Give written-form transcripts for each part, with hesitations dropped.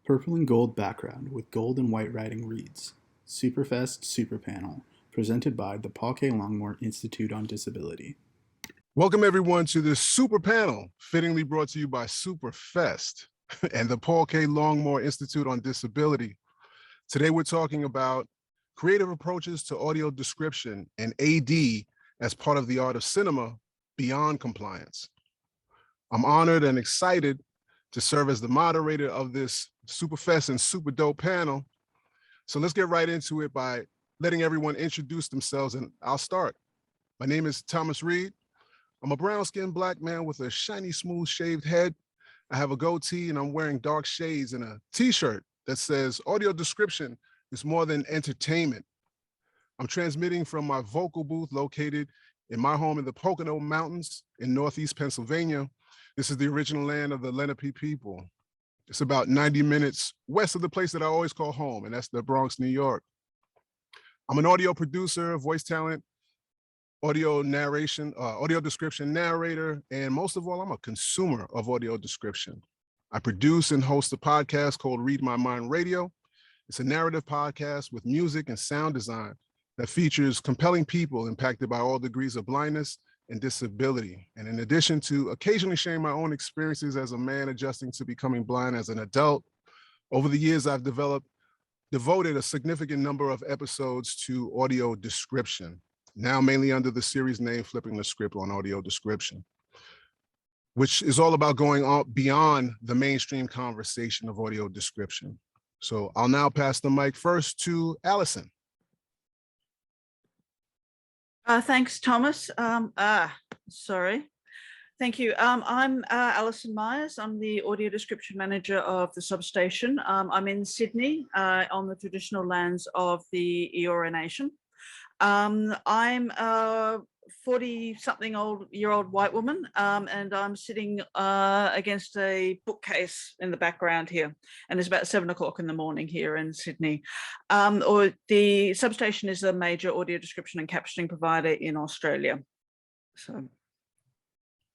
Purple and gold background with gold and white writing reads Superfest Super Panel, presented by the Paul K. Longmore Institute on Disability. Welcome everyone to this super panel, fittingly brought to you by Superfest and the Paul K. Longmore Institute on Disability. Today we're talking about creative approaches to audio description and AD as part of the art of cinema beyond compliance. I'm honored and excited to serve as the moderator of this Superfest and super dope panel. So let's get right into it by letting everyone introduce themselves, and I'll start. My name is Thomas Reid. I'm a brown-skinned Black man with a shiny, smooth shaved head. I have a goatee and I'm wearing dark shades and a t-shirt that says audio description is more than entertainment. I'm transmitting from my vocal booth located in my home in the Pocono Mountains in Northeast Pennsylvania. This is the original land of the Lenape people. It's about 90 minutes west of the place that I always call home, and that's the Bronx, New York. I'm an audio producer, voice talent, audio narration, audio description narrator, and most of all, I'm a consumer of audio description. I produce and host a podcast called Read My Mind Radio. It's a narrative podcast with music and sound design that features compelling people impacted by all degrees of blindness and disability. And in addition to occasionally sharing my own experiences as a man adjusting to becoming blind as an adult, over the years, I've devoted a significant number of episodes to audio description, now mainly under the series name Flipping the Script on Audio Description, which is all about going on beyond the mainstream conversation of audio description. So I'll now pass the mic first to Alison. Thanks, Thomas. Sorry. Thank you. I'm Alison Myers. I'm the audio description manager of the substation. I'm in Sydney on the traditional lands of the Eora Nation. I'm a 40-something-year-old white woman, and I'm sitting against a bookcase in the background here. And it's about 7 o'clock in the morning here in Sydney. Or the substation is a major audio description and captioning provider in Australia. So,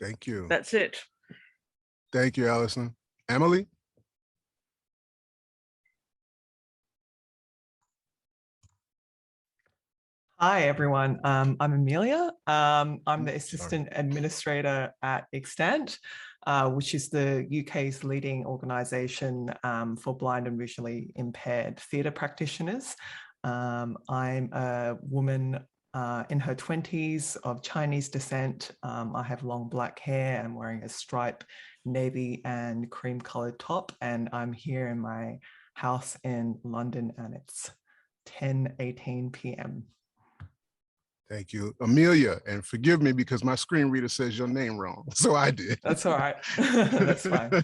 thank you. That's it. Thank you, Alison. Emily? Hi, everyone. I'm Amelia. I'm the assistant administrator at Extant, which is the UK's leading organisation for blind and visually impaired theatre practitioners. I'm a woman in her 20s of Chinese descent. I have long black hair. I'm wearing a striped navy and cream-coloured top, and I'm here in my house in London, and it's 10:18 p.m. Thank you. Amelia, and forgive me because my screen reader says your name wrong, so I did. That's all right. That's fine.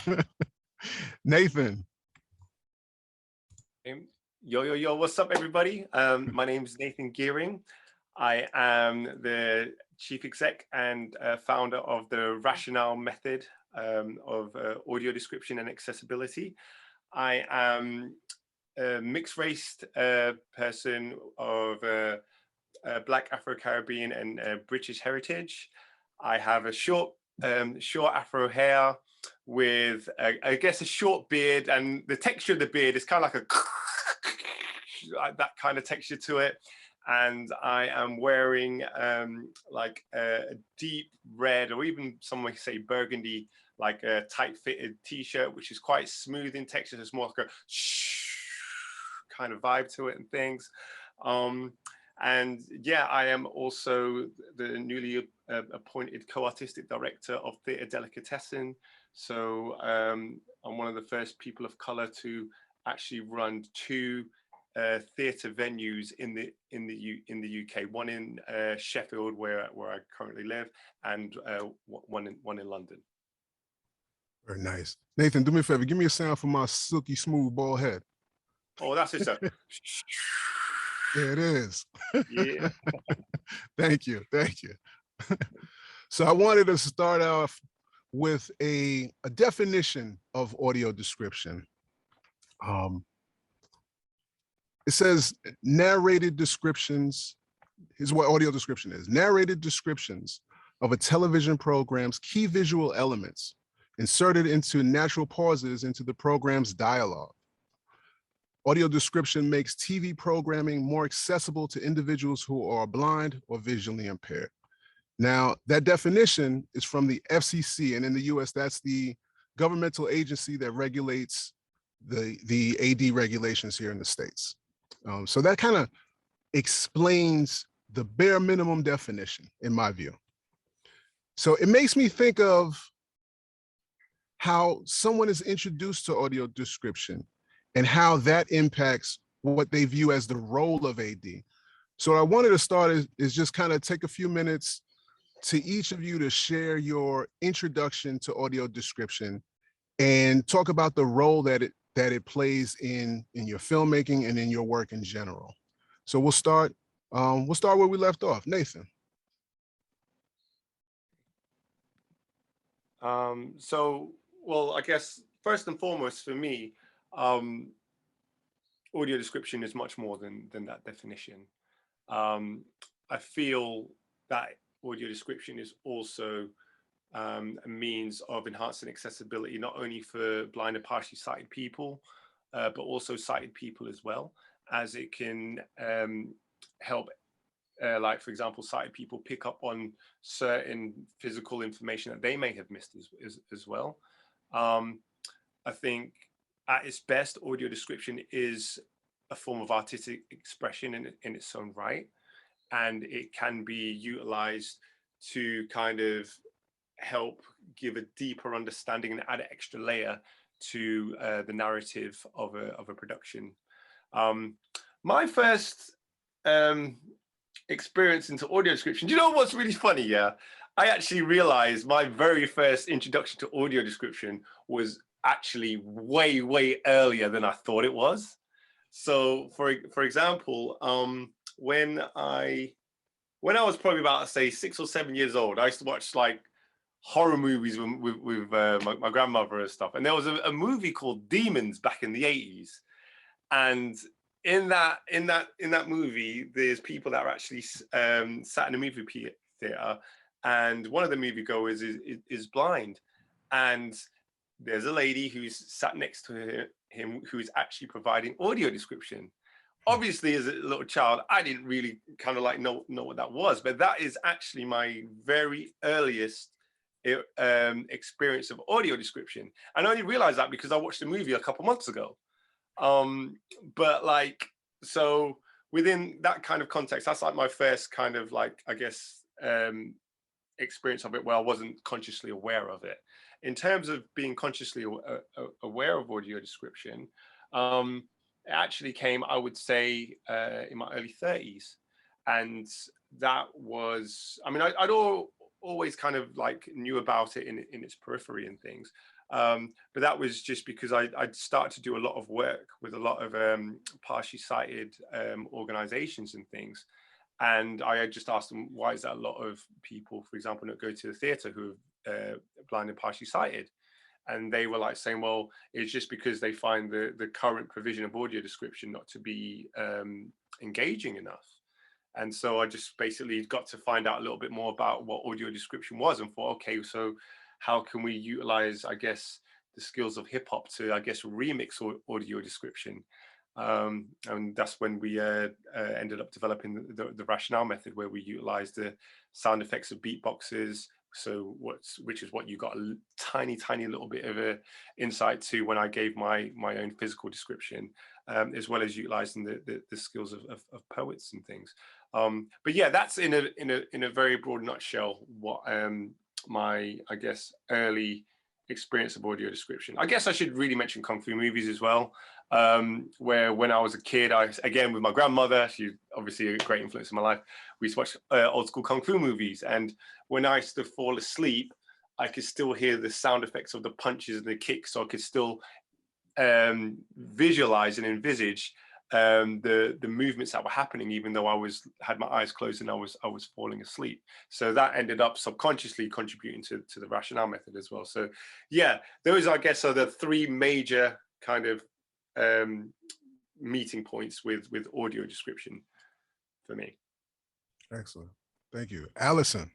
Nathan. Yo, what's up, everybody? My name is Nathan Geering. I am the chief exec and founder of the Rationale method of audio description and accessibility. I am a mixed-race person of Black, Afro-Caribbean and British heritage. I have a short Afro hair with, I guess, a short beard, and the texture of the beard is kind of like that kind of texture to it. And I am wearing like a deep red, or even some might say burgundy, like a tight-fitted t-shirt, which is quite smooth in texture. It's more like a kind of vibe to it and things. And yeah, I am also the newly appointed co-artistic director of Theatre Delicatessen. So I'm one of the first people of color to actually run 2 theatre venues in the UK. One in Sheffield, where I currently live, and one in London. Very nice. Nathan, do me a favor. Give me a sound for my silky smooth bald head. Oh, that's it, sir. There it is. Yeah. Thank you. So I wanted to start off with a definition of audio description. It says narrated descriptions. Here's what audio description is. Narrated descriptions of a television program's key visual elements inserted into natural pauses into the program's dialogue. audio description makes TV programming more accessible to individuals who are blind or visually impaired. Now, that definition is from the FCC, and in the US, that's the governmental agency that regulates the AD regulations here in the States. So that kind of explains the bare minimum definition, in my view. So it makes me think of how someone is introduced to audio description and how that impacts what they view as the role of AD. So what I wanted to start is just kind of take a few minutes to each of you to share your introduction to audio description and talk about the role that it plays in your filmmaking and in your work in general. So we'll start where we left off. Nathan. Well, I guess first and foremost for me, audio description is much more than that definition. I feel that audio description is also a means of enhancing accessibility, not only for blind and partially sighted people, but also sighted people as well, as it can help, like, for example, sighted people pick up on certain physical information that they may have missed as well. I think at its best, audio description is a form of artistic expression in its own right, and it can be utilized to kind of help give a deeper understanding and add an extra layer to the narrative of a production. My first experience into audio description, do you know what's really funny? Yeah, I actually realized my very first introduction to audio description was actually way earlier than I thought it was. So for example, when I was probably about, say, 6 or 7 years old, I used to watch like horror movies with my grandmother and stuff. And there was a movie called Demons back in the 80s. And in that movie, there's people that are actually sat in a movie theater, and one of the moviegoers is blind. And there's a lady who's sat next to him who's actually providing audio description. Obviously, as a little child, I didn't really kind of like know what that was, but that is actually my very earliest experience of audio description. And I only realized that because I watched the movie a couple months ago. But like, so within that kind of context, that's like my first kind of like, I guess, experience of it where I wasn't consciously aware of it. In terms of being consciously aware of audio description, it actually came, I would say, in my early 30s. And that was, I mean, I'd always kind of like knew about it in its periphery and things. But that was just because I'd started to do a lot of work with a lot of partially sighted organizations and things. And I had just asked them, why is that a lot of people, for example, that go to the theater who are blind and partially sighted? And they were like saying, well, it's just because they find the current provision of audio description not to be engaging enough. And so I just basically got to find out a little bit more about what audio description was, and thought, okay, so how can we utilize, I guess, the skills of hip hop to, I guess, remix audio description? And that's when we ended up developing the rationale method, where we utilized the sound effects of beatboxes. So which is what you got a tiny little bit of a insight to when I gave my own physical description, as well as utilizing the skills of poets and things. But yeah, that's in a very broad nutshell what my, I guess, early experience of audio description. I guess I should really mention Kung Fu movies as well, where when I was a kid, again with my grandmother, she's obviously a great influence in my life, we used to watch old school Kung Fu movies. And when I used to fall asleep, I could still hear the sound effects of the punches and the kicks, so I could still visualize and envisage the movements that were happening, even though I had my eyes closed and I was falling asleep. So that ended up subconsciously contributing to the rationale method as well. So yeah, those, I guess, are the three major kind of meeting points with audio description for me. Excellent, thank you. Alison,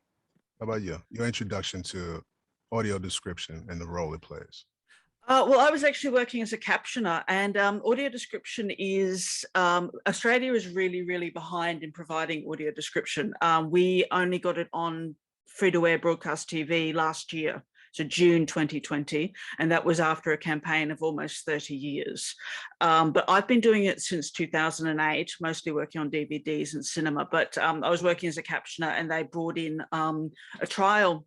how about you? Your introduction to audio description and the role it plays. Well, I was actually working as a captioner, and audio description is, Australia is really, really behind in providing audio description. We only got it on free-to-air broadcast TV last year, so June 2020, and that was after a campaign of almost 30 years. But I've been doing it since 2008, mostly working on DVDs and cinema, but I was working as a captioner, and they brought in a trial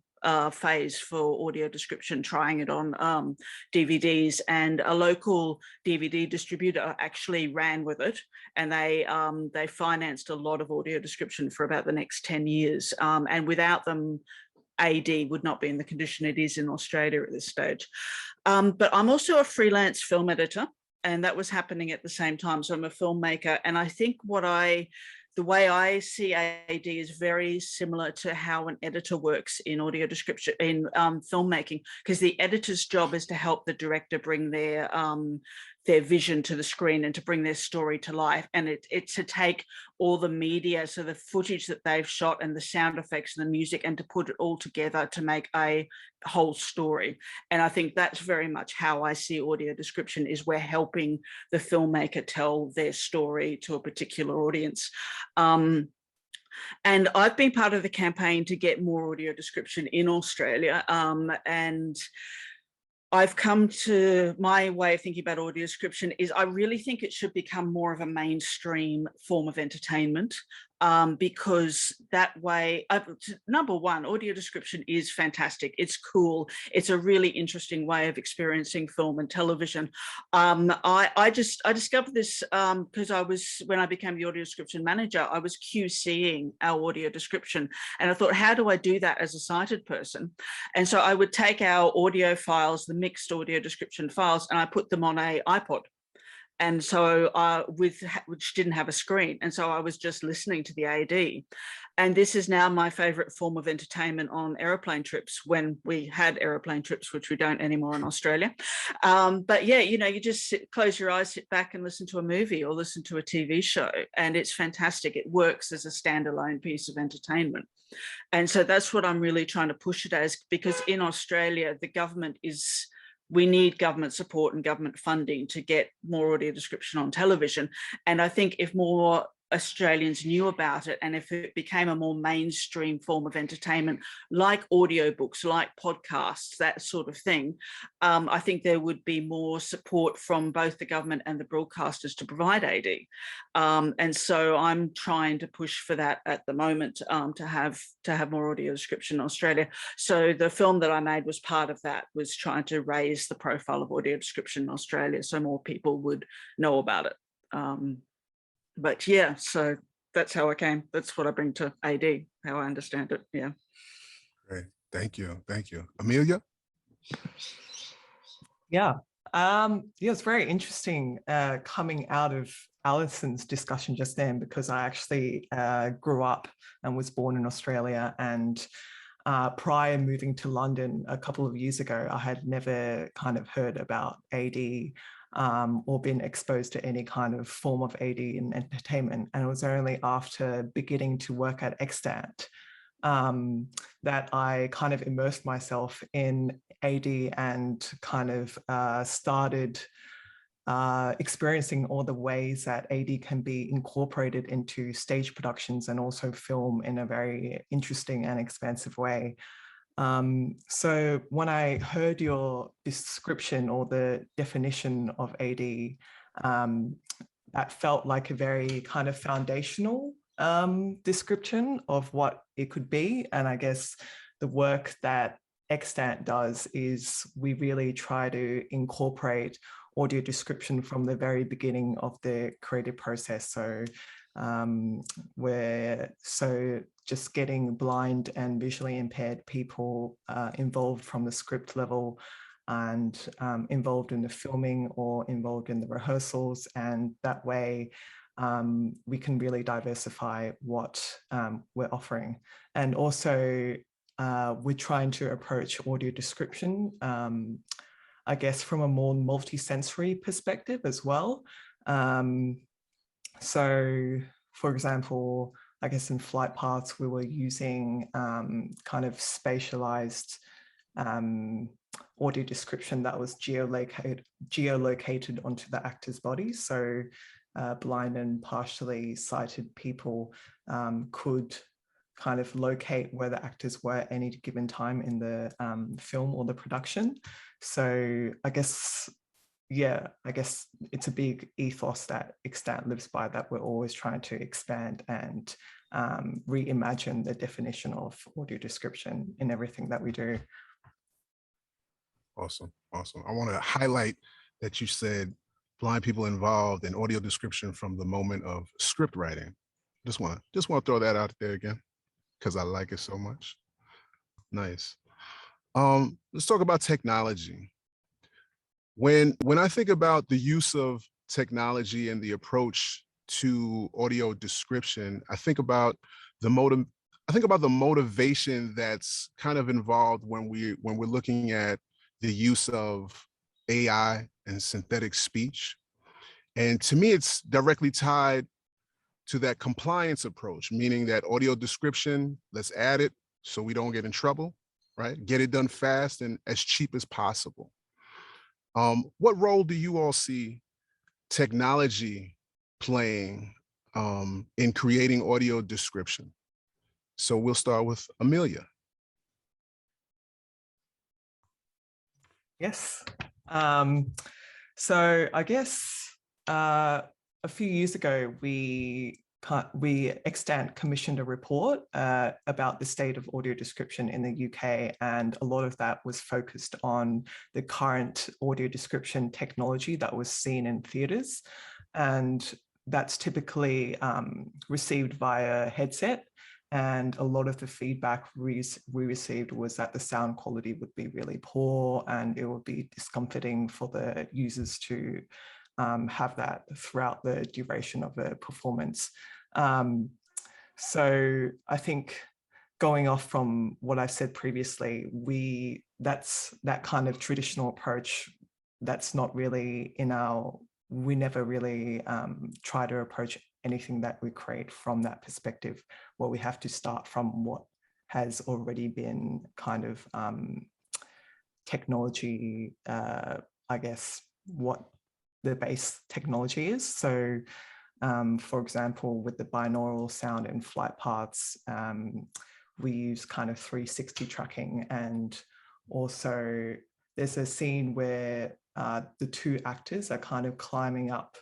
phase for audio description, trying it on DVDs, and a local DVD distributor actually ran with it, and they financed a lot of audio description for about the next 10 years. And without them, AD would not be in the condition it is in Australia at this stage. But I'm also a freelance film editor, and that was happening at the same time. So I'm a filmmaker, and I think the way I see AD is very similar to how an editor works in audio description, in filmmaking, because the editor's job is to help the director bring their vision to the screen and to bring their story to life. And it's to take all the media, so the footage that they've shot and the sound effects and the music, and to put it all together to make a whole story. And I think that's very much how I see audio description, is we're helping the filmmaker tell their story to a particular audience. And I've been part of the campaign to get more audio description in Australia. And I've come to my way of thinking about audio description is I really think it should become more of a mainstream form of entertainment, because that way, number one, audio description is fantastic. It's cool. It's a really interesting way of experiencing film and television. I discovered this because when I became the audio description manager, I was QCing our audio description, and I thought, how do I do that as a sighted person? And so I would take our audio files, the mixed audio description files, and I put them on an iPod. And so which didn't have a screen. And so I was just listening to the AD. And this is now my favorite form of entertainment on aeroplane trips, when we had aeroplane trips, which we don't anymore in Australia. But yeah, you just close your eyes, sit back and listen to a movie or listen to a TV show. And it's fantastic. It works as a standalone piece of entertainment. And so that's what I'm really trying to push it as, because in Australia, the government we need government support and government funding to get more audio description on television. And I think if more Australians knew about it, and if it became a more mainstream form of entertainment, like audiobooks, like podcasts, that sort of thing, I think there would be more support from both the government and the broadcasters to provide AD. And so I'm trying to push for that at the moment, to have more audio description in Australia. So the film that I made was part of that, was trying to raise the profile of audio description in Australia so more people would know about it. But yeah, so that's how I came. That's what I bring to AD, how I understand it. Yeah. Great. Thank you. Thank you. Amelia? Yeah. It's very interesting coming out of Alison's discussion just then, because I actually grew up and was born in Australia, and prior moving to London a couple of years ago, I had never kind of heard about AD or been exposed to any kind of form of AD in entertainment. And it was only after beginning to work at Extant that I kind of immersed myself in AD and kind of started experiencing all the ways that AD can be incorporated into stage productions and also film in a very interesting and expansive way. So when I heard your description or the definition of AD, that felt like a very kind of foundational description of what it could be. And I guess the work that Extant does is we really try to incorporate audio description from the very beginning of the creative process. So we're just getting blind and visually impaired people involved from the script level, and involved in the filming or involved in the rehearsals. And that way we can really diversify what we're offering. And also we're trying to approach audio description, I guess, from a more multi-sensory perspective as well. So, for example, I guess in flight paths, we were using kind of spatialized audio description that was geolocated onto the actor's body. So blind and partially sighted people could kind of locate where the actors were at any given time in the film or the production. So I guess it's a big ethos that Extant lives by, that we're always trying to expand and reimagine the definition of audio description in everything that we do. Awesome. I want to highlight that you said blind people involved in audio description from the moment of script writing. Just want to throw that out there again, because I like it so much. Nice. Let's talk about technology. When I think about the use of technology and the approach to audio description, I think about the motivation that's kind of involved when we're looking at the use of AI and synthetic speech. And to me, it's directly tied to that compliance approach, meaning that audio description, let's add it so we don't get in trouble, right? Get it done fast and as cheap as possible. What role do you all see technology playing in creating audio description? So we'll start with Amelia. Yes. So I guess a few years ago, we Extant commissioned a report about the state of audio description in the UK, and a lot of that was focused on the current audio description technology that was seen in theatres, and that's typically received via headset. And a lot of the feedback we received was that the sound quality would be really poor, and it would be discomforting for the users to have that throughout the duration of a performance. So I think, going off from what I said previously, that's that kind of traditional approach that's not really we never really try to approach anything that we create from that perspective, where we have to start from what has already been kind of technology, I guess, what the base technology is. So for example, with the binaural sound and flight paths, we use kind of 360 tracking, and also there's a scene where the two actors are kind of climbing up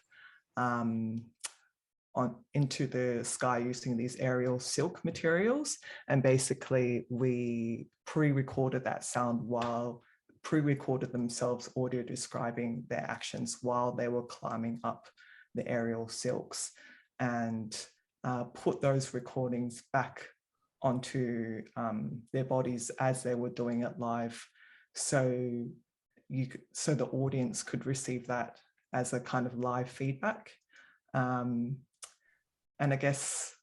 into the sky using these aerial silk materials, and basically we pre-recorded that sound pre-recorded themselves audio describing their actions while they were climbing up the aerial silks, and put those recordings back onto their bodies as they were doing it live, so the audience could receive that as a kind of live feedback. And I guess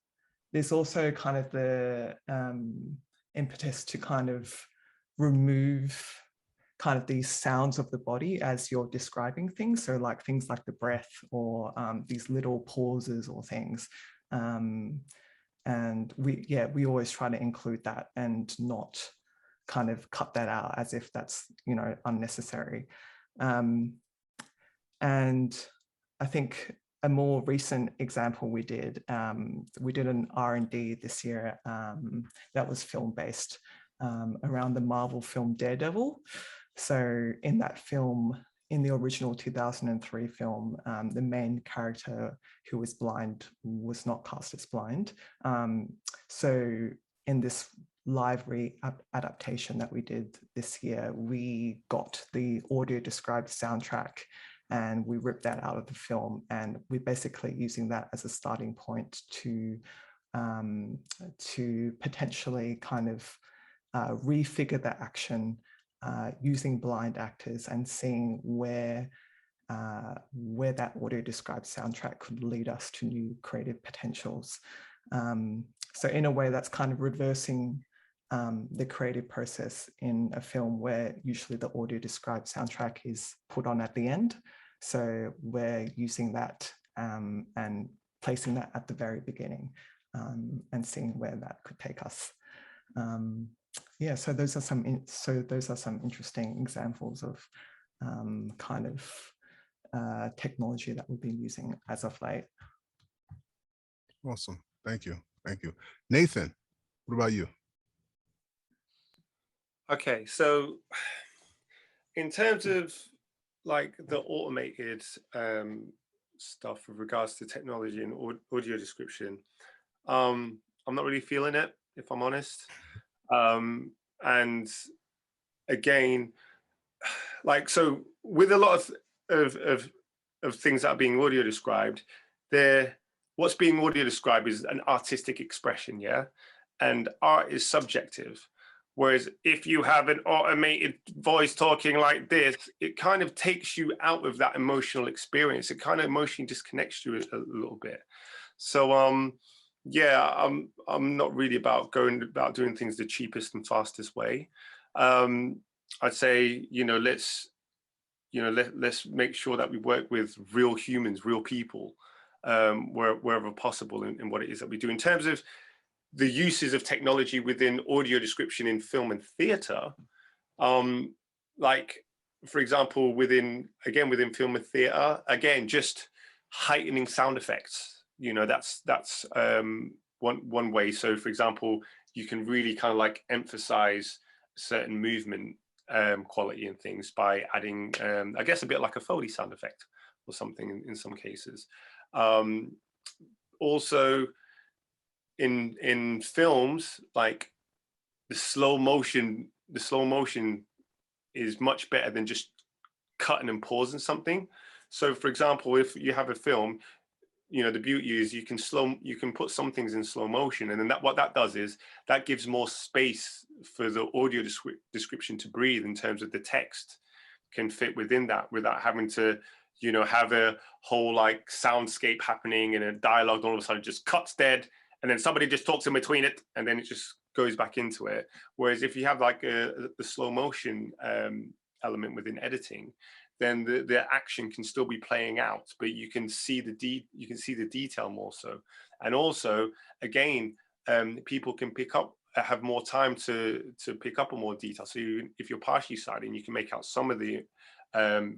there's also kind of the impetus to kind of remove kind of these sounds of the body as you're describing things. So like things like the breath, or these little pauses or things. And we always try to include that and not kind of cut that out as if that's, unnecessary. And I think a more recent example we did an R&D this year that was film-based around the Marvel film Daredevil. So in that film, in the original 2003 film, the main character, who was blind, was not cast as blind. So in this live adaptation that we did this year, we got the audio described soundtrack and we ripped that out of the film, and we're basically using that as a starting point to potentially kind of refigure the action using blind actors, and seeing where that audio described soundtrack could lead us to new creative potentials. So in a way, that's kind of reversing the creative process in a film, where usually the audio described soundtrack is put on at the end. So we're using that and placing that at the very beginning, and seeing where that could take us. Yeah, so those are some interesting examples of kind of technology that we've been using as of late. Awesome. Thank you. Thank you. Nathan, what about you? Okay, so in terms of like the automated stuff with regards to technology and audio description, I'm not really feeling it, if I'm honest. And again, like, so with a lot of things that are being audio described, what's being audio described is an artistic expression, yeah? And art is subjective. Whereas if you have an automated voice talking like this, it kind of takes you out of that emotional experience. It kind of emotionally disconnects you a little bit. So yeah, I'm not really about doing things the cheapest and fastest way. I'd say, let's make sure that we work with real humans, real people, wherever possible in what it is that we do. In terms of the uses of technology within audio description in film and theatre, like, for example, within film and theatre, again, just heightening sound effects. That's one way. So, for example, you can really kind of like emphasize certain movement quality and things by adding, I guess, a bit like a Foley sound effect or something in some cases. Also, in films, like the slow motion is much better than just cutting and pausing something. So, for example, if you have a film, the beauty is you can put some things in slow motion, and then what that does is that gives more space for the audio description to breathe, in terms of the text can fit within that without having to have a whole like soundscape happening and a dialogue, and all of a sudden just cuts dead, and then somebody just talks in between it, and then it just goes back into it. Whereas if you have like the slow motion element within editing, then the action can still be playing out, but you can see the detail more so. And also, again, people can have more time to pick up on more detail. So if you're partially sighted and you can make out some of the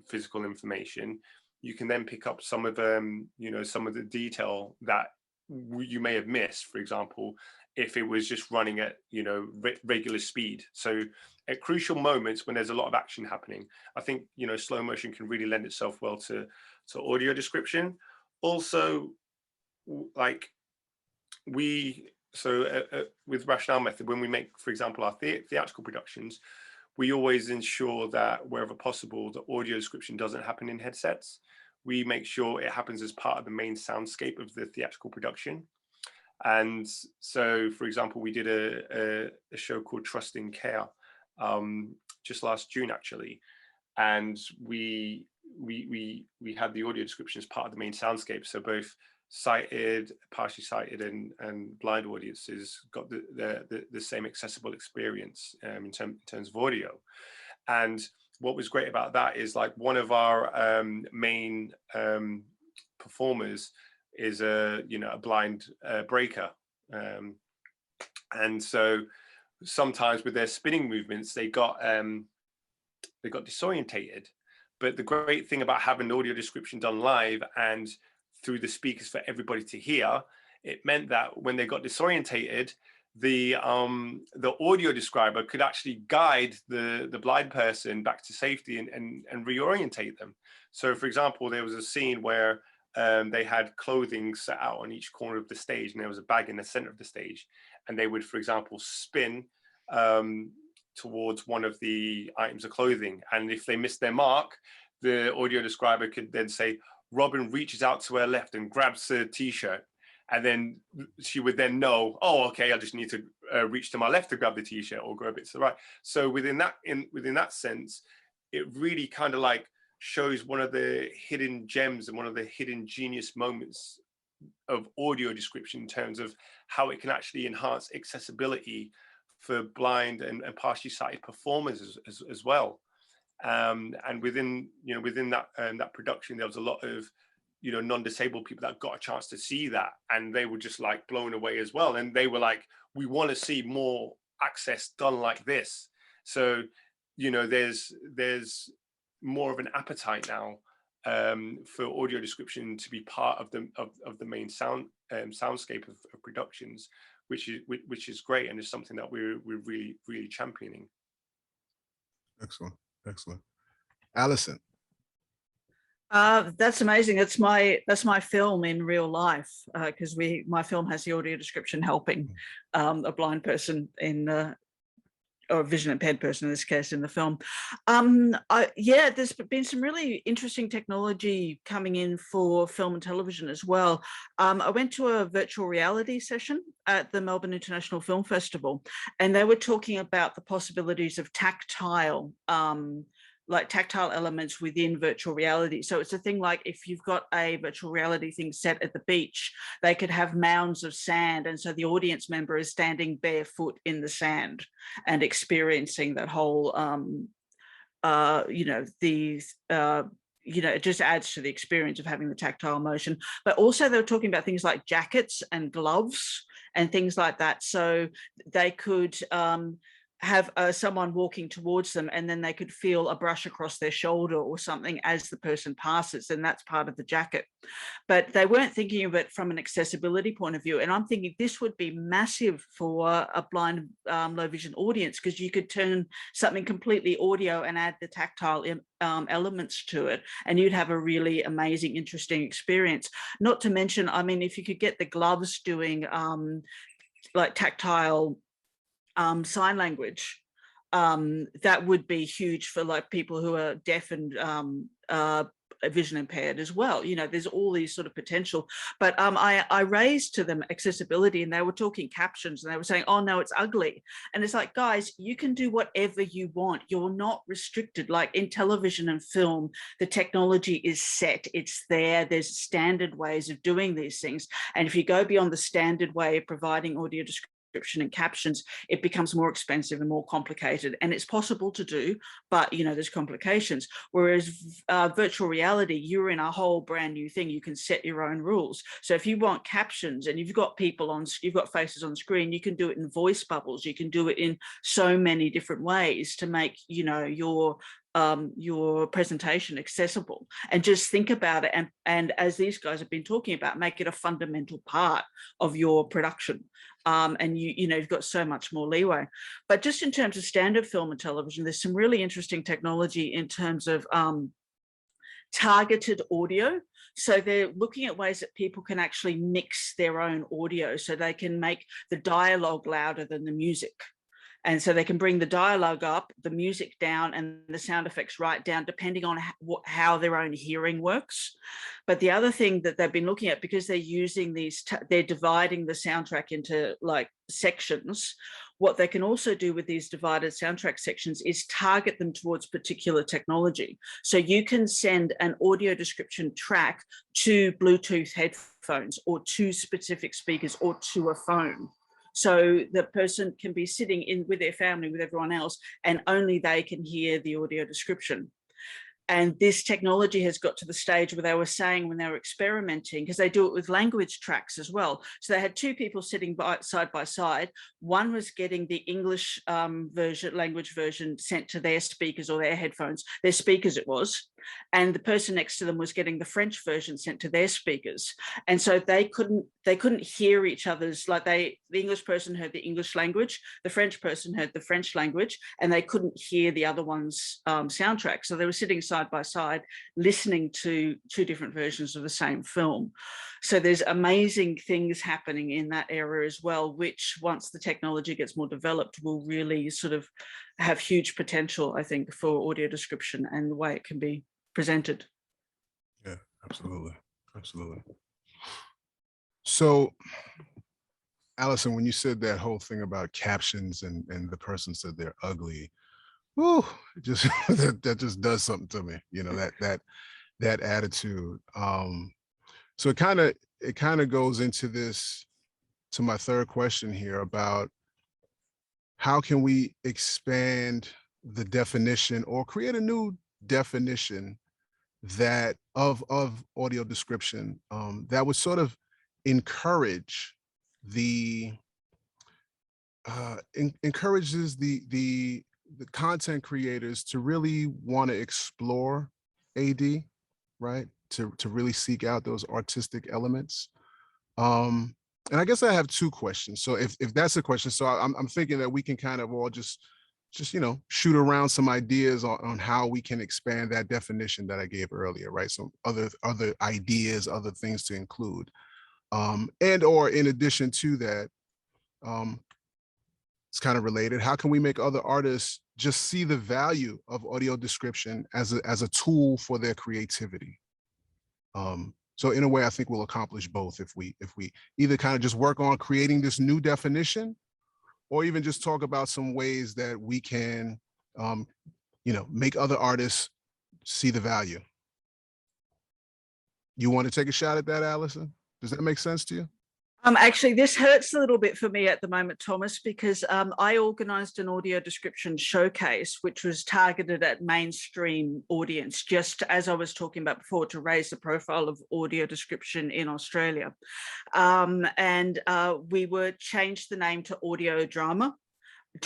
physical information, you can then pick up some of some of the detail that you may have missed. For example, if it was just running at regular speed. So at crucial moments when there's a lot of action happening, I think slow motion can really lend itself well to audio description. Also, like with Rationale Method, when we make, for example, our theatrical productions, we always ensure that wherever possible, the audio description doesn't happen in headsets. We make sure it happens as part of the main soundscape of the theatrical production. And so, for example, we did a show called Trust in Care just last June, actually, and we had the audio description as part of the main soundscape. So both sighted, partially sighted, and blind audiences got the same accessible experience in terms of audio. And what was great about that is, like, one of our main performers is a blind breaker, and so sometimes with their spinning movements they got disorientated. But the great thing about having the audio description done live and through the speakers for everybody to hear, it meant that when they got disorientated, the audio describer could actually guide the blind person back to safety and reorientate them. So, for example, there was a scene where they had clothing set out on each corner of the stage, and there was a bag in the center of the stage, and they would, for example, spin towards one of the items of clothing, and if they missed their mark, the audio describer could then say, Robin reaches out to her left and grabs a t-shirt, and then she would then know, oh, okay, I just need to reach to my left to grab the t-shirt, or grab it to the right. So within that sense, it really kind of like shows one of the hidden gems and one of the hidden genius moments of audio description in terms of how it can actually enhance accessibility for blind and partially sighted performers as well. And within that production, there was a lot of non-disabled people that got a chance to see that, and they were just like blown away as well. And they were like, we want to see more access done like this. So, you know, there's more of an appetite now for audio description to be part of the main soundscape of productions, which is great, and is something that we're really championing. Excellent, excellent. Alison. That's amazing. That's my film in real life, because my film has the audio description helping a blind person or a vision impaired person in this case in the film. Yeah, there's been some really interesting technology coming in for film and television as well. I went to a virtual reality session at the Melbourne International Film Festival, and they were talking about the possibilities of tactile elements within virtual reality. So it's a thing like if you've got a virtual reality thing set at the beach, they could have mounds of sand, and so the audience member is standing barefoot in the sand and experiencing that whole it just adds to the experience of having the tactile motion. But also they were talking about things like jackets and gloves and things like that, so they could have someone walking towards them, and then they could feel a brush across their shoulder or something as the person passes, and that's part of the jacket. But they weren't thinking of it from an accessibility point of view, and I'm thinking this would be massive for a blind low vision audience, because you could turn something completely audio and add the tactile elements to it, and you'd have a really amazing, interesting experience. Not to mention, I mean, if you could get the gloves doing like tactile sign language, that would be huge for like people who are deaf and vision impaired as well. You know, there's all these sort of potential. But I raised to them accessibility, and they were talking captions, and they were saying, oh no, it's ugly. And it's like, guys, you can do whatever you want. You're not restricted. Like in television and film, the technology is set, it's there. There's standard ways of doing these things. And if you go beyond the standard way of providing audio description and captions, it becomes more expensive and more complicated. And it's possible to do, but you know, there's complications. Whereas virtual reality, you're in a whole brand new thing. You can set your own rules. So if you want captions and you've got you've got faces on screen, you can do it in voice bubbles. You can do it in so many different ways to make, you know, your presentation accessible. And just think about it, and as these guys have been talking about, make it a fundamental part of your production. And you know, you've got so much more leeway. But just in terms of standard film and television, there's some really interesting technology in terms of targeted audio. So they're looking at ways that people can actually mix their own audio, so they can make the dialogue louder than the music. And so they can bring the dialogue up, the music down, and the sound effects right down, depending on how their own hearing works. But the other thing that they've been looking at, because they're using these, they're dividing the soundtrack into like sections. What they can also do with these divided soundtrack sections is target them towards particular technology. So you can send an audio description track to Bluetooth headphones, or to specific speakers, or to a phone. So the person can be sitting in with their family, with everyone else, and only they can hear the audio description. And this technology has got to the stage where they were saying, when they were experimenting, because they do it with language tracks as well. So they had two people sitting side by side. One was getting the English language version sent to their speakers or their headphones, their speakers it was. And the person next to them was getting the French version sent to their speakers. And so they couldn't hear each other's, like the English person heard the English language, the French person heard the French language, and they couldn't hear the other one's soundtrack. So they were sitting side by side, listening to two different versions of the same film. So there's amazing things happening in that area as well, which once the technology gets more developed will really sort of have huge potential, I think, for audio description and the way it can be presented. Yeah, absolutely. Absolutely. So, Alison, when you said that whole thing about captions and the person said they're ugly, whew, just that just does something to me, you know, that attitude. So it kind of goes into this, to my third question here about how can we expand the definition or create a new definition that of audio description that would sort of encourage the encourages the content creators to really want to explore AD, right? To really seek out those artistic elements. And I guess I have two questions. So if that's a question, so I'm thinking that we can kind of all just shoot around some ideas on how we can expand that definition that I gave earlier, right? So other ideas, other things to include, and or in addition to that, it's kind of related. How can we make other artists just see the value of audio description as a tool for their creativity? So in a way, I think we'll accomplish both if we either kind of just work on creating this new definition, or even just talk about some ways that we can, make other artists see the value. You want to take a shot at that, Alison? Does that make sense to you? Actually, this hurts a little bit for me at the moment, Thomas, because I organised an audio description showcase, which was targeted at mainstream audience, just as I was talking about before, to raise the profile of audio description in Australia. We were changed the name to audio drama,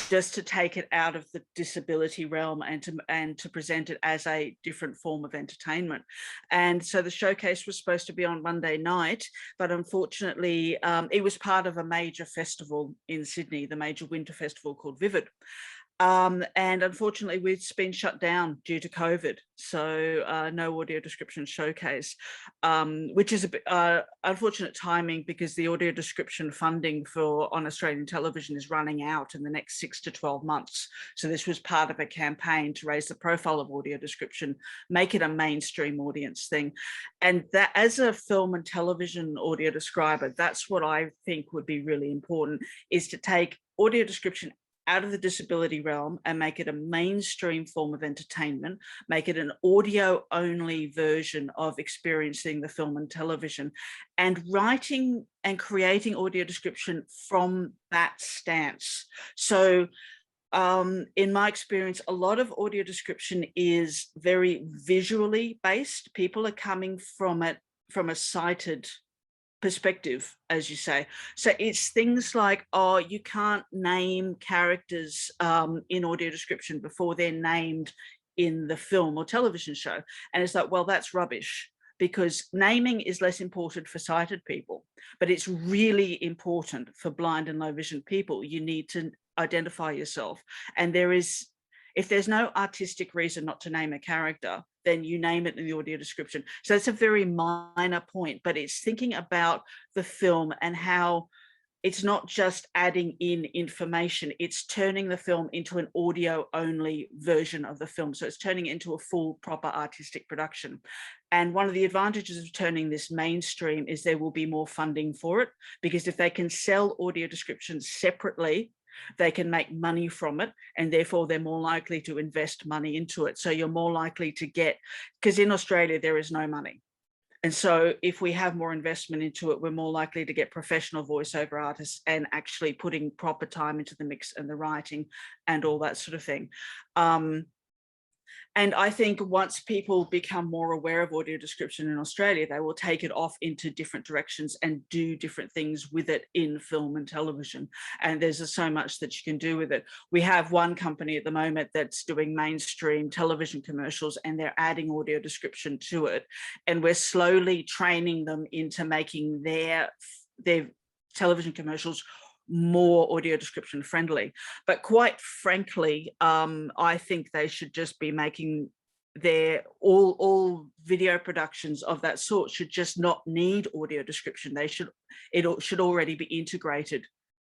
just to take it out of the disability realm and to present it as a different form of entertainment. And so the showcase was supposed to be on Monday night, but unfortunately it was part of a major festival in Sydney, the major winter festival called Vivid. And unfortunately, it's been shut down due to COVID. So no audio description showcase, which is a bit unfortunate timing, because the audio description funding on Australian television is running out in the next 6 to 12 months. So this was part of a campaign to raise the profile of audio description, make it a mainstream audience thing. And that, as a film and television audio describer, that's what I think would be really important, is to take audio description out of the disability realm and make it a mainstream form of entertainment, make it an audio only version of experiencing the film and television, and writing and creating audio description from that stance. So in my experience, a lot of audio description is very visually based. People are coming from it from a sighted perspective, as you say. So it's things like, oh, you can't name characters in audio description before they're named in the film or television show. And it's like, well, that's rubbish, because naming is less important for sighted people, but it's really important for blind and low vision people. You need to identify yourself. And if there's no artistic reason not to name a character, then you name it in the audio description. So it's a very minor point, but it's thinking about the film and how it's not just adding in information, it's turning the film into an audio only version of the film. So it's turning it into a full, proper artistic production. And one of the advantages of turning this mainstream is there will be more funding for it, because if they can sell audio descriptions separately, they can make money from it, and therefore they're more likely to invest money into it. So you're more likely to get, because in Australia there is no money. And so if we have more investment into it, we're more likely to get professional voiceover artists and actually putting proper time into the mix and the writing and all that sort of thing. And I think once people become more aware of audio description in Australia, they will take it off into different directions and do different things with it in film and television. And there's so much that you can do with it. We have one company at the moment that's doing mainstream television commercials, and they're adding audio description to it. And we're slowly training them into making their television commercials more audio description friendly. But quite frankly, I think they should just be making all video productions of that sort should just not need audio description. It should already be integrated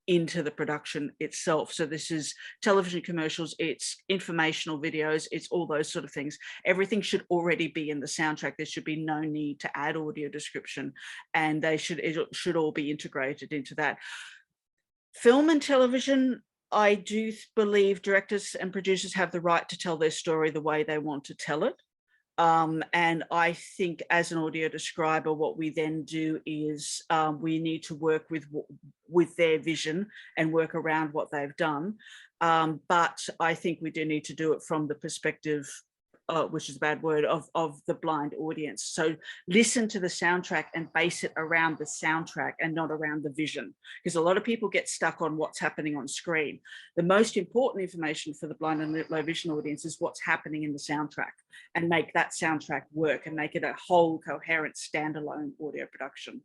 into the production itself. So this is television commercials, it's informational videos, it's all those sort of things. Everything should already be in the soundtrack. There should be no need to add audio description, and it should all be integrated into that. Film and television, I do believe directors and producers have the right to tell their story the way they want to tell it. And I think as an audio describer, what we then do is we need to work with their vision and work around what they've done. But I think we do need to do it from the perspective which is a bad word, of the blind audience. So listen to the soundtrack and base it around the soundtrack and not around the vision, because a lot of people get stuck on what's happening on screen. The most important information for the blind and low vision audience is what's happening in the soundtrack, and make that soundtrack work and make it a whole coherent standalone audio production.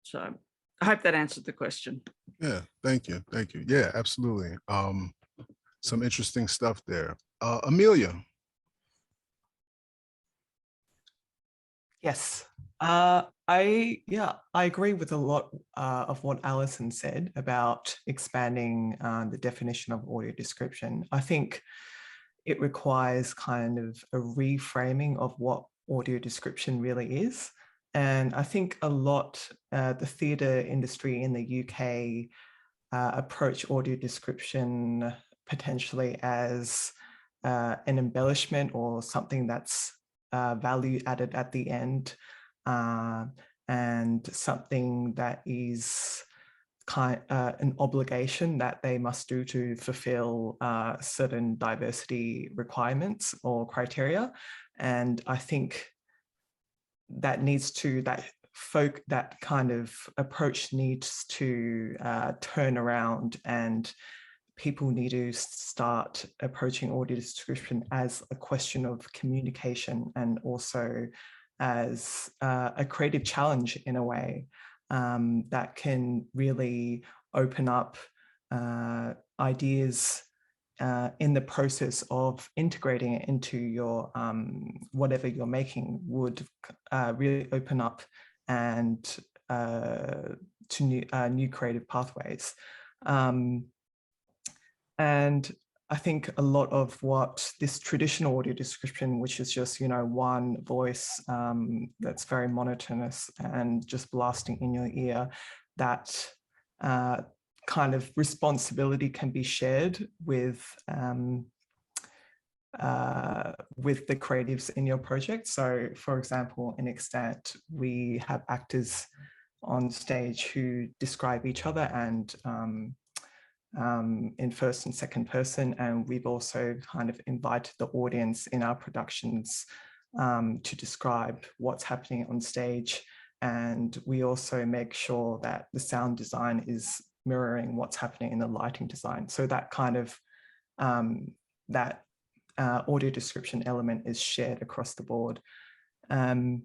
So I hope that answered the question. Yeah, thank you. Thank you. Yeah, absolutely. Some interesting stuff there. Amelia. Yes, I agree with a lot of what Alison said about expanding the definition of audio description. I think it requires kind of a reframing of what audio description really is. And I think a lot, the theatre industry in the UK approach audio description potentially as an embellishment or something that's value added at the end, and something that is an obligation that they must do to fulfill certain diversity requirements or criteria. And I think that kind of approach needs to turn around, and people need to start approaching audio description as a question of communication, and also as a creative challenge in a way that can really open up ideas in the process of integrating it into your whatever you're making, would really open up and to new creative pathways. And I think a lot of what this traditional audio description, which is just, one voice that's very monotonous and just blasting in your ear, that kind of responsibility can be shared with the creatives in your project. So for example, in Extant, we have actors on stage who describe each other and in first and second person, and we've also kind of invited the audience in our productions to describe what's happening on stage, and we also make sure that the sound design is mirroring what's happening in the lighting design. So that kind of audio description element is shared across the board. And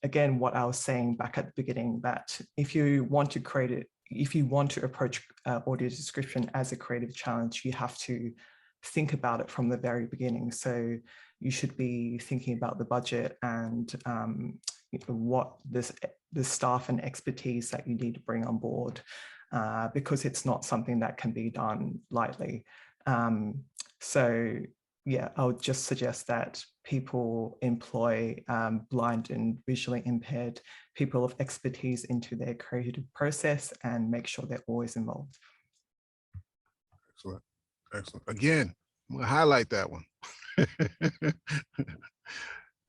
again, what I was saying back at the beginning, that if you want to approach audio description as a creative challenge, you have to think about it from the very beginning. So you should be thinking about the budget and what the staff and expertise that you need to bring on board, because it's not something that can be done lightly. So yeah, I would just suggest that people employ blind and visually impaired people of expertise into their creative process and make sure they're always involved. Excellent. Excellent. Again, I'm going to highlight that one.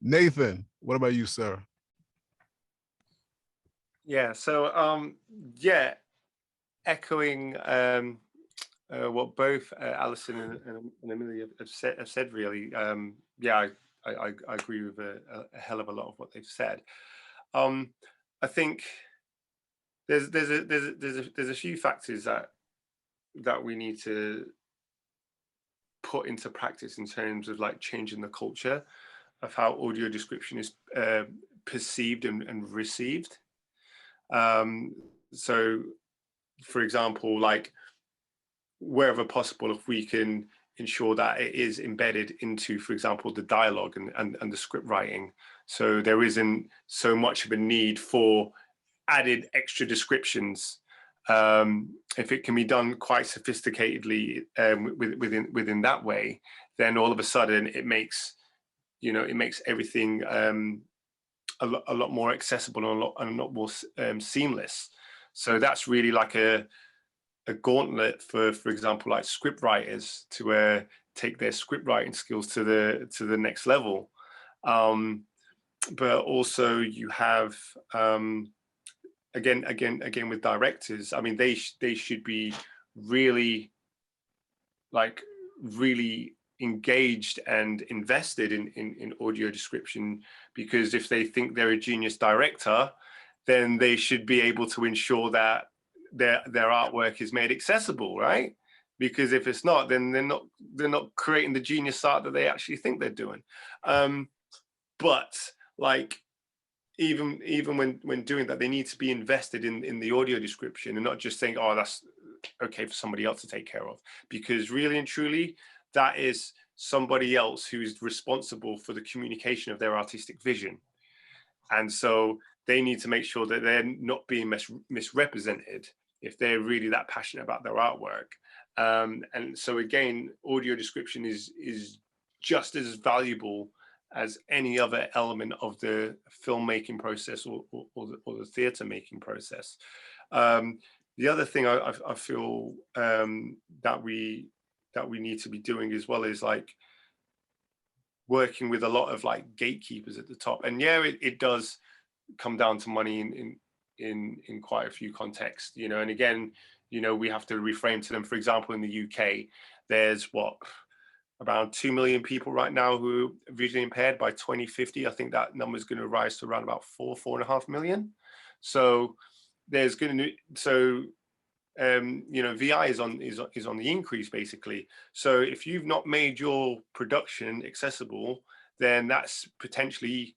Nathan, what about you, sir? Yeah, so yeah, echoing what both Alison and Amelia have said really. Yeah, I agree with a hell of a lot of what they've said. I think there's a few factors that we need to put into practice in terms of like changing the culture of how audio description is perceived and received. So for example, like wherever possible, if we can ensure that it is embedded into, for example, the dialogue and the script writing, so there isn't so much of a need for added extra descriptions. If it can be done quite sophisticatedly within that way, then all of a sudden it makes everything a lot more accessible and a lot more seamless. So that's really like a gauntlet for example, like script writers to take their script writing skills to the next level. But also you have again with directors. I mean, they should be really engaged and invested in audio description, because if they think they're a genius director, then they should be able to ensure that their artwork is made accessible, right? Because if it's not, then they're not creating the genius art that they actually think they're doing. But like, even when doing that, they need to be invested in the audio description and not just saying, oh, that's okay for somebody else to take care of, because really and truly, that is somebody else who's responsible for the communication of their artistic vision. And so they need to make sure that they're not being misrepresented if they're really that passionate about their artwork. And so again, audio description is just as valuable as any other element of the filmmaking process or the theatre making process. The other thing I feel that we need to be doing as well is like working with a lot of like gatekeepers at the top. And yeah, it does come down to money in quite a few contexts, you know. And again, you know, we have to reframe to them. For example, in the UK, there's around 2 million people right now who are visually impaired. By 2050, I think that number is going to rise to around about 4.5 million. So there's going to, you know, VI is on the increase basically. So if you've not made your production accessible, then that's potentially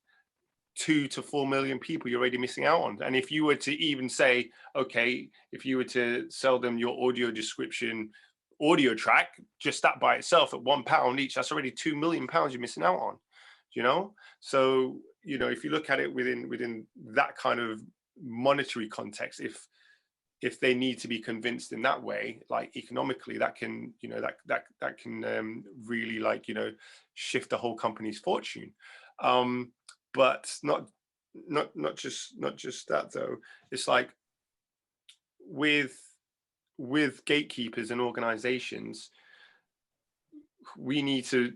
2 to 4 million people you're already missing out on. And if you were to even say, okay, if you were to sell them your audio description audio track, just that by itself at £1 each, that's already £2 million you're missing out on, you know. So, you know, if you look at it within that kind of monetary context, if they need to be convinced in that way, like economically, that can, you know, that can really, like, you know, shift the whole company's fortune. But not just that though. It's like with gatekeepers and organizations, we need to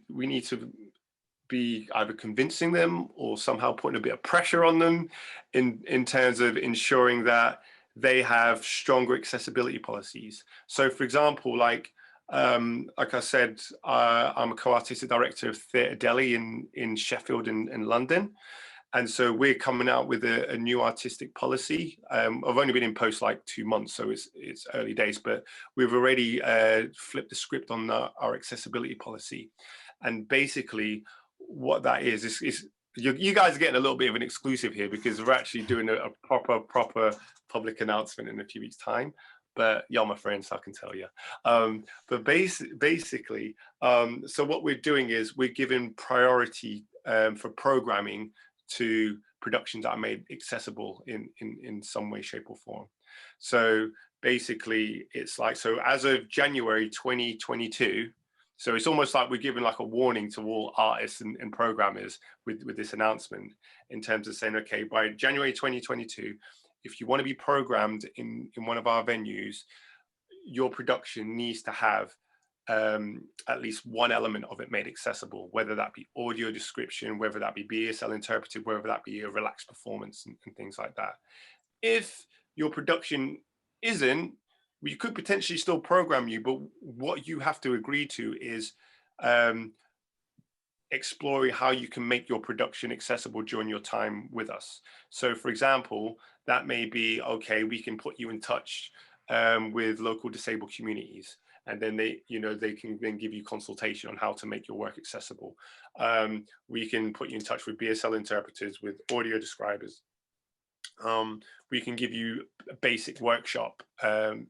be either convincing them or somehow putting a bit of pressure on them in terms of ensuring that they have stronger accessibility policies. So for example, like I said, I'm a co-artistic director of Theatre Delhi in Sheffield and London. And so we're coming out with a new artistic policy. I've only been in post like 2 months, so it's early days, but we've already flipped the script on our accessibility policy. And basically what that is you guys are getting a little bit of an exclusive here, because we're actually doing a proper public announcement in a few weeks' time. But y'all my friends, so I can tell you. But basically, so what we're doing is we're giving priority for programming to productions that are made accessible in some way, shape or form. So basically it's like, so as of January 2022, so it's almost like we're giving like a warning to all artists and programmers with this announcement, in terms of saying, okay, by January 2022, if you want to be programmed in one of our venues, your production needs to have at least one element of it made accessible, whether that be audio description, whether that be BSL interpreted, whether that be a relaxed performance and things like that. If your production isn't, we could potentially still program you, but what you have to agree to is exploring how you can make your production accessible during your time with us. So for example, that may be, okay, we can put you in touch with local disabled communities, and then they can then give you consultation on how to make your work accessible. We can put you in touch with BSL interpreters, with audio describers. We can give you a basic workshop in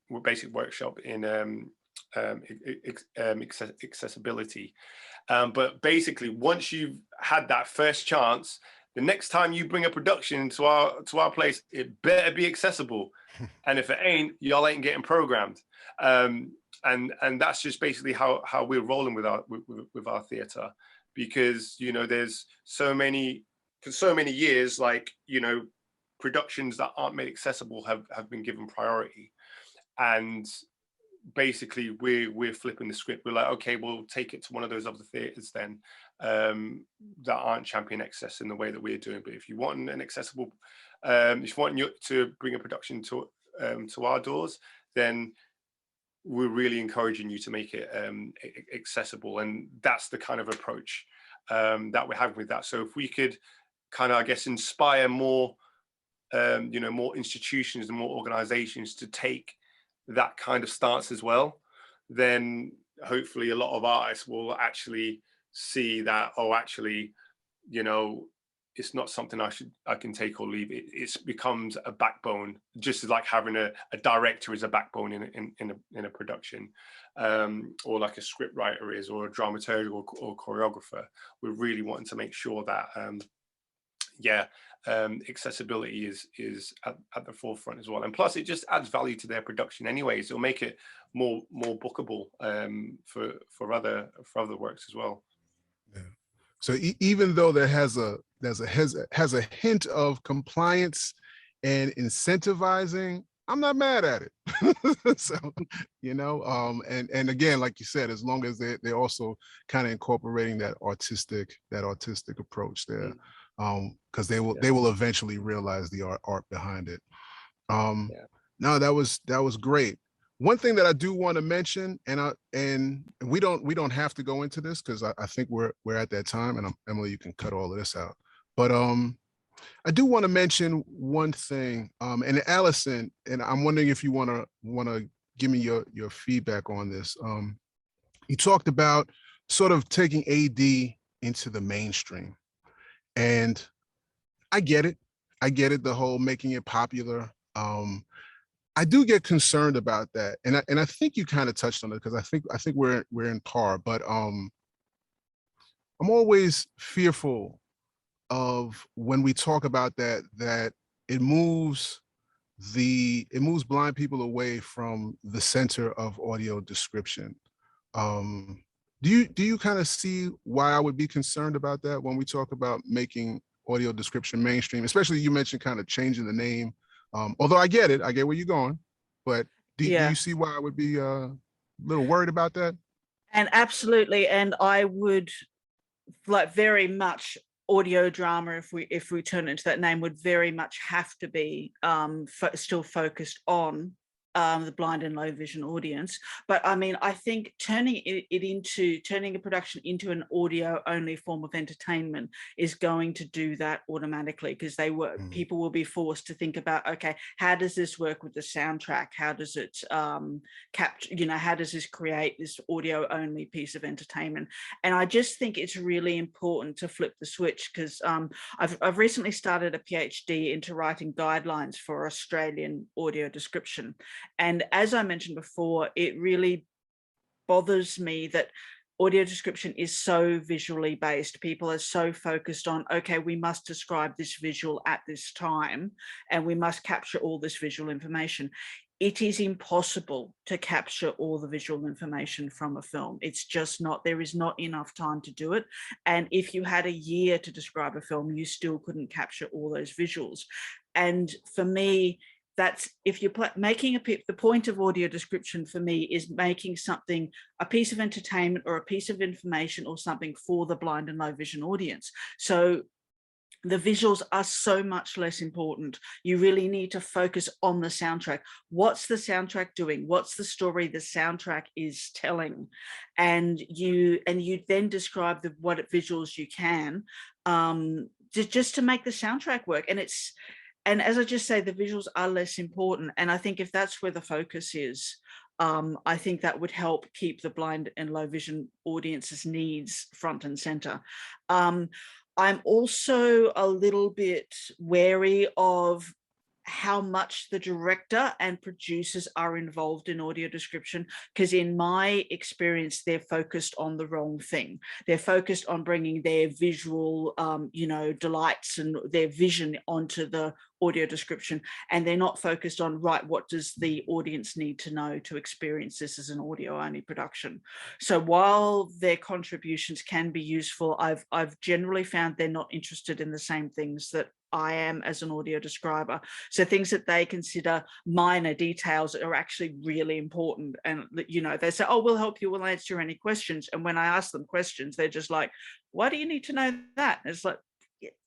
accessibility. But basically, once you've had that first chance, the next time you bring a production to our place, it better be accessible. And if it ain't, y'all ain't getting programmed. And that's just basically how we're rolling with our theatre, because, you know, there's for so many years, like, you know, productions that aren't made accessible have been given priority. And basically we're flipping the script. We're like, okay, we'll take it to one of those other theatres then that aren't champion access in the way that we're doing. But if you want an accessible, if you want to bring a production to our doors, then we're really encouraging you to make it accessible, and that's the kind of approach that we're having with that. So if we could kind of, I guess, inspire more, more institutions and more organizations to take that kind of stance as well, then hopefully a lot of artists will actually see that, oh, actually, it's not something I can take or leave. It becomes a backbone, just as like having a director is a backbone in a production, or like a script writer is, or a dramaturg or choreographer. We're really wanting to make sure that accessibility is at the forefront as well. And plus, it just adds value to their production anyways. It'll make it more bookable for other works as well. Yeah. So even though there has a hint of compliance and incentivizing, I'm not mad at it. So, and again, like you said, as long as they're also kind of incorporating that artistic approach there, because they will eventually realize the art behind it. No, that was great. One thing that I do want to mention, and we don't have to go into this because I think we're at that time, and Emily, you can cut all of this out. But I do want to mention one thing, and Alison, and I'm wondering if you want to give me your feedback on this. You talked about sort of taking AD into the mainstream, and I get it. The whole making it popular. I do get concerned about that, and I think you kind of touched on it because I think we're in par. But I'm always fearful of when we talk about that it moves blind people away from the center of audio description. Do you kind of see why I would be concerned about that when we talk about making audio description mainstream? Especially, you mentioned kind of changing the name. Although I get where you're going, but do you see why I would be a little worried about that? And absolutely, and I would like very much audio drama, if we turn it into that name, would very much have to be still focused on the blind and low vision audience. But I mean, I think turning a production into an audio only form of entertainment is going to do that automatically, because people will be forced to think about, okay, how does this work with the soundtrack? How does it capture, how does this create this audio only piece of entertainment? And I just think it's really important to flip the switch, because I've recently started a PhD into writing guidelines for Australian audio description. And as I mentioned before, it really bothers me that audio description is so visually based. People are so focused on, okay, we must describe this visual at this time, and we must capture all this visual information. It is impossible to capture all the visual information from a film. It's just not, there is not enough time to do it. And if you had a year to describe a film, you still couldn't capture all those visuals. And for me, that's, if you're making the point of audio description for me is making something, a piece of entertainment or a piece of information or something for the blind and low vision audience. So the visuals are so much less important. You really need to focus on the soundtrack. What's the soundtrack doing? What's the story the soundtrack is telling? And you then describe what visuals you can, just to make the soundtrack work. And as I just say, the visuals are less important. And I think if that's where the focus is, I think that would help keep the blind and low vision audience's needs front and center. I'm also a little bit wary of how much the director and producers are involved in audio description, because in my experience, they're focused on the wrong thing. They're focused on bringing their visual, delights and their vision onto the audio description, and they're not focused on, right, what does the audience need to know to experience this as an audio only production? So while their contributions can be useful, I've generally found they're not interested in the same things that I am as an audio describer. So things that they consider minor details are actually really important. And, they say, oh, we'll help you, we'll answer any questions. And when I ask them questions, they're just like, why do you need to know that? And it's like,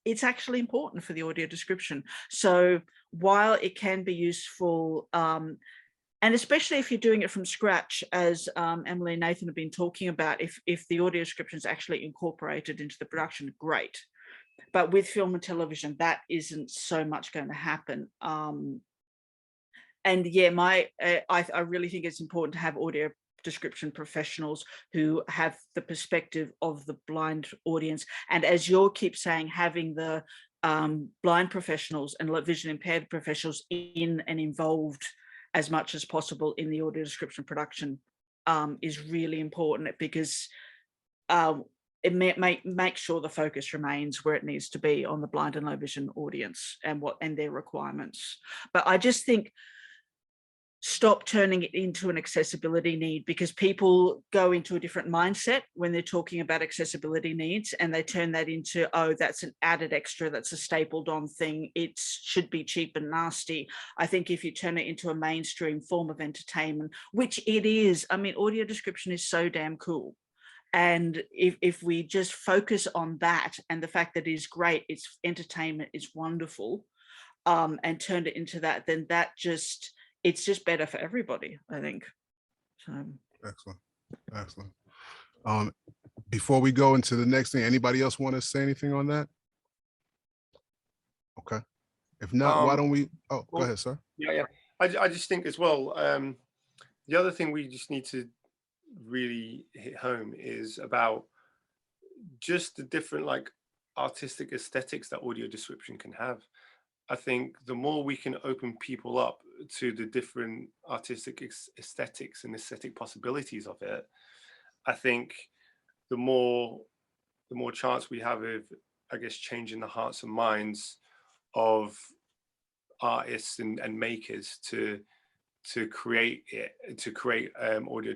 it's actually important for the audio description. So while it can be useful, And especially if you're doing it from scratch, as Emily and Nathan have been talking about, if the audio description is actually incorporated into the production, great. But with film and television, that isn't so much going to happen. And yeah, I really think it's important to have audio description professionals who have the perspective of the blind audience. And as you keep saying, having the blind professionals and vision impaired professionals in and involved as much as possible in the audio description production is really important, because it make sure the focus remains where it needs to be on the blind and low vision audience and their requirements. But I just think stop turning it into an accessibility need, because people go into a different mindset when they're talking about accessibility needs, and they turn that into, oh, that's an added extra, that's a stapled on thing, it should be cheap and nasty. I think if you turn it into a mainstream form of entertainment, which it is, I mean, audio description is so damn cool. And if we just focus on that and the fact that it is great, it's entertainment, it's wonderful, and turn it into that, then it's just better for everybody, I think. So excellent, excellent. Before we go into the next thing, anybody else want to say anything on that? Okay. If not, why don't we? Oh, go ahead, sir. Yeah. I just think as well. The other thing we just need to really hit home is about just the different like artistic aesthetics that audio description can have. I think the more we can open people up to the different artistic aesthetics and aesthetic possibilities of it, I think the more chance we have of, I guess, changing the hearts and minds of artists and makers to create audio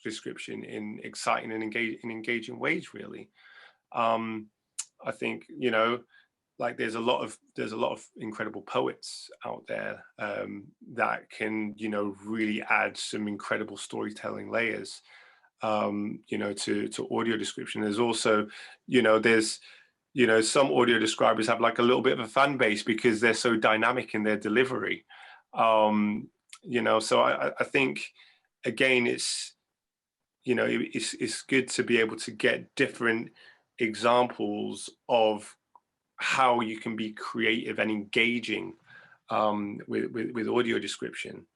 description in exciting and engaging ways, really. I think, you know, like there's a lot of incredible poets out there that can, you know, really add some incredible storytelling layers, you know, to audio description. There's also, you know, some audio describers have like a little bit of a fan base because they're so dynamic in their delivery. You know, so I think, again, it's, you know, it's good to be able to get different examples of how you can be creative and engaging with audio description.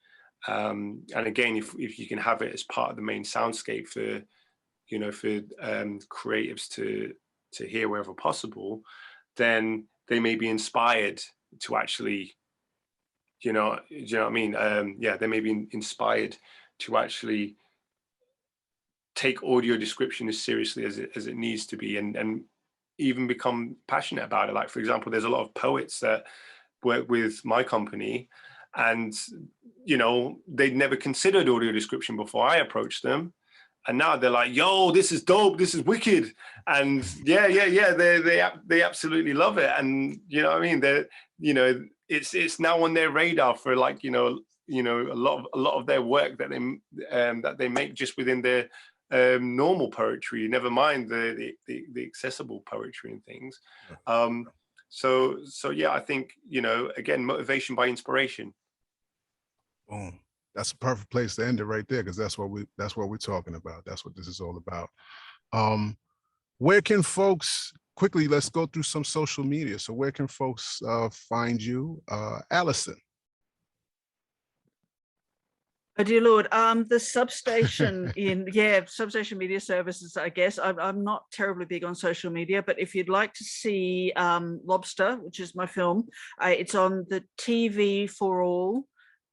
And again, if you can have it as part of the main soundscape for, you know, for creatives to hear wherever possible, then they may be inspired to actually, do you know what I mean? Yeah, they may be inspired to actually take audio description as seriously as it needs to be, and even become passionate about it. Like, for example, there's a lot of poets that work with my company, and, you know, they'd never considered audio description before I approached them. And now they're like, yo, this is dope, this is wicked. And yeah, they absolutely love it. And, you know what I mean? They're, you know, it's now on their radar for, like, you know, a lot of their work that they make just within their normal poetry, never mind the accessible poetry and things. So yeah, I think, you know, again, motivation by inspiration. Boom. That's a perfect place to end it right there, because that's what we're talking about. That's what this is all about. Where can folks, quickly, let's go through some social media. So where can folks find you? Alison. Oh dear Lord, the substation Substation Media Services, I guess. I'm not terribly big on social media, but if you'd like to see Lobster, which is my film, it's on the TV for All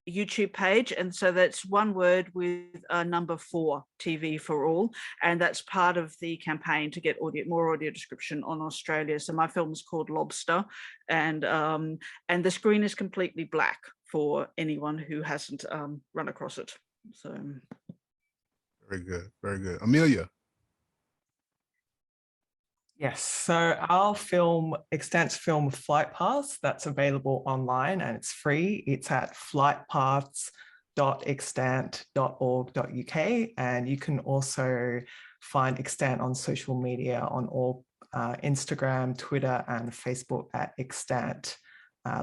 YouTube page, and so that's one word with number 4, TV for All, and that's part of the campaign to get more audio description on Australia. So my film is called Lobster, and the screen is completely black for anyone who hasn't run across it. So very good, very good. Amelia. Yes, so our film, Extant's film Flight Paths, that's available online and it's free. It's at flightpaths.extant.org.uk, and you can also find Extant on social media on all Instagram, Twitter and Facebook at Extant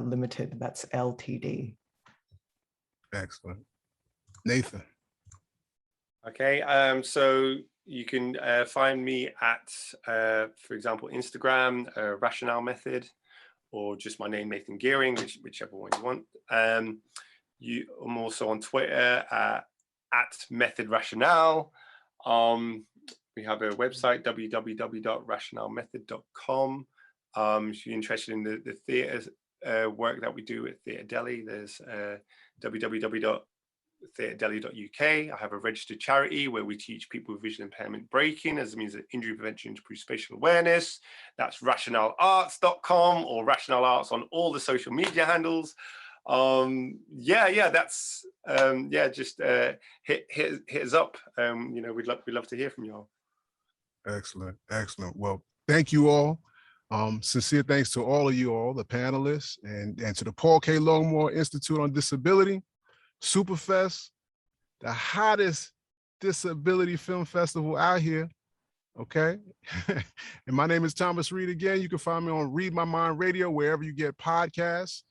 Limited, that's LTD. Excellent. Nathan. Okay, so you can find me at, for example, Instagram, Rationale Method, or just my name, Nathan Geering, whichever one you want. I'm also on Twitter at Method Rationale. We have a website, www.rationalemethod.com. If you're interested in the theatre work that we do at Theatre Delhi, there's www.theatredeli.uk. I have a registered charity where we teach people with visual impairment breaking as a means of injury prevention to improve spatial awareness. That's rationalearts.com, or Rationale Arts on all the social media handles. That's just hit us up. We'd love to hear from y'all. Excellent. Well, thank you all. Sincere thanks to all of you all, the panelists, and to the Paul K. Longmore Institute on Disability, Superfest, the hottest disability film festival out here. Okay. And my name is Thomas Reid again. You can find me on Read My Mind Radio, wherever you get podcasts.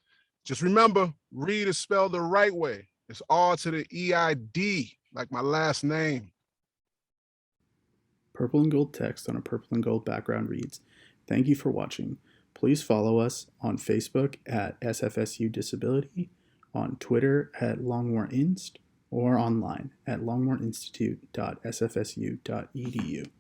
Just remember, Reid is spelled the right way. It's R to the E-I-D, like my last name. Purple and gold text on a purple and gold background reads, "Thank you for watching. Please follow us on Facebook at SFSU Disability, on Twitter at LongmoreInst, or online at longmoreinstitute.sfsu.edu.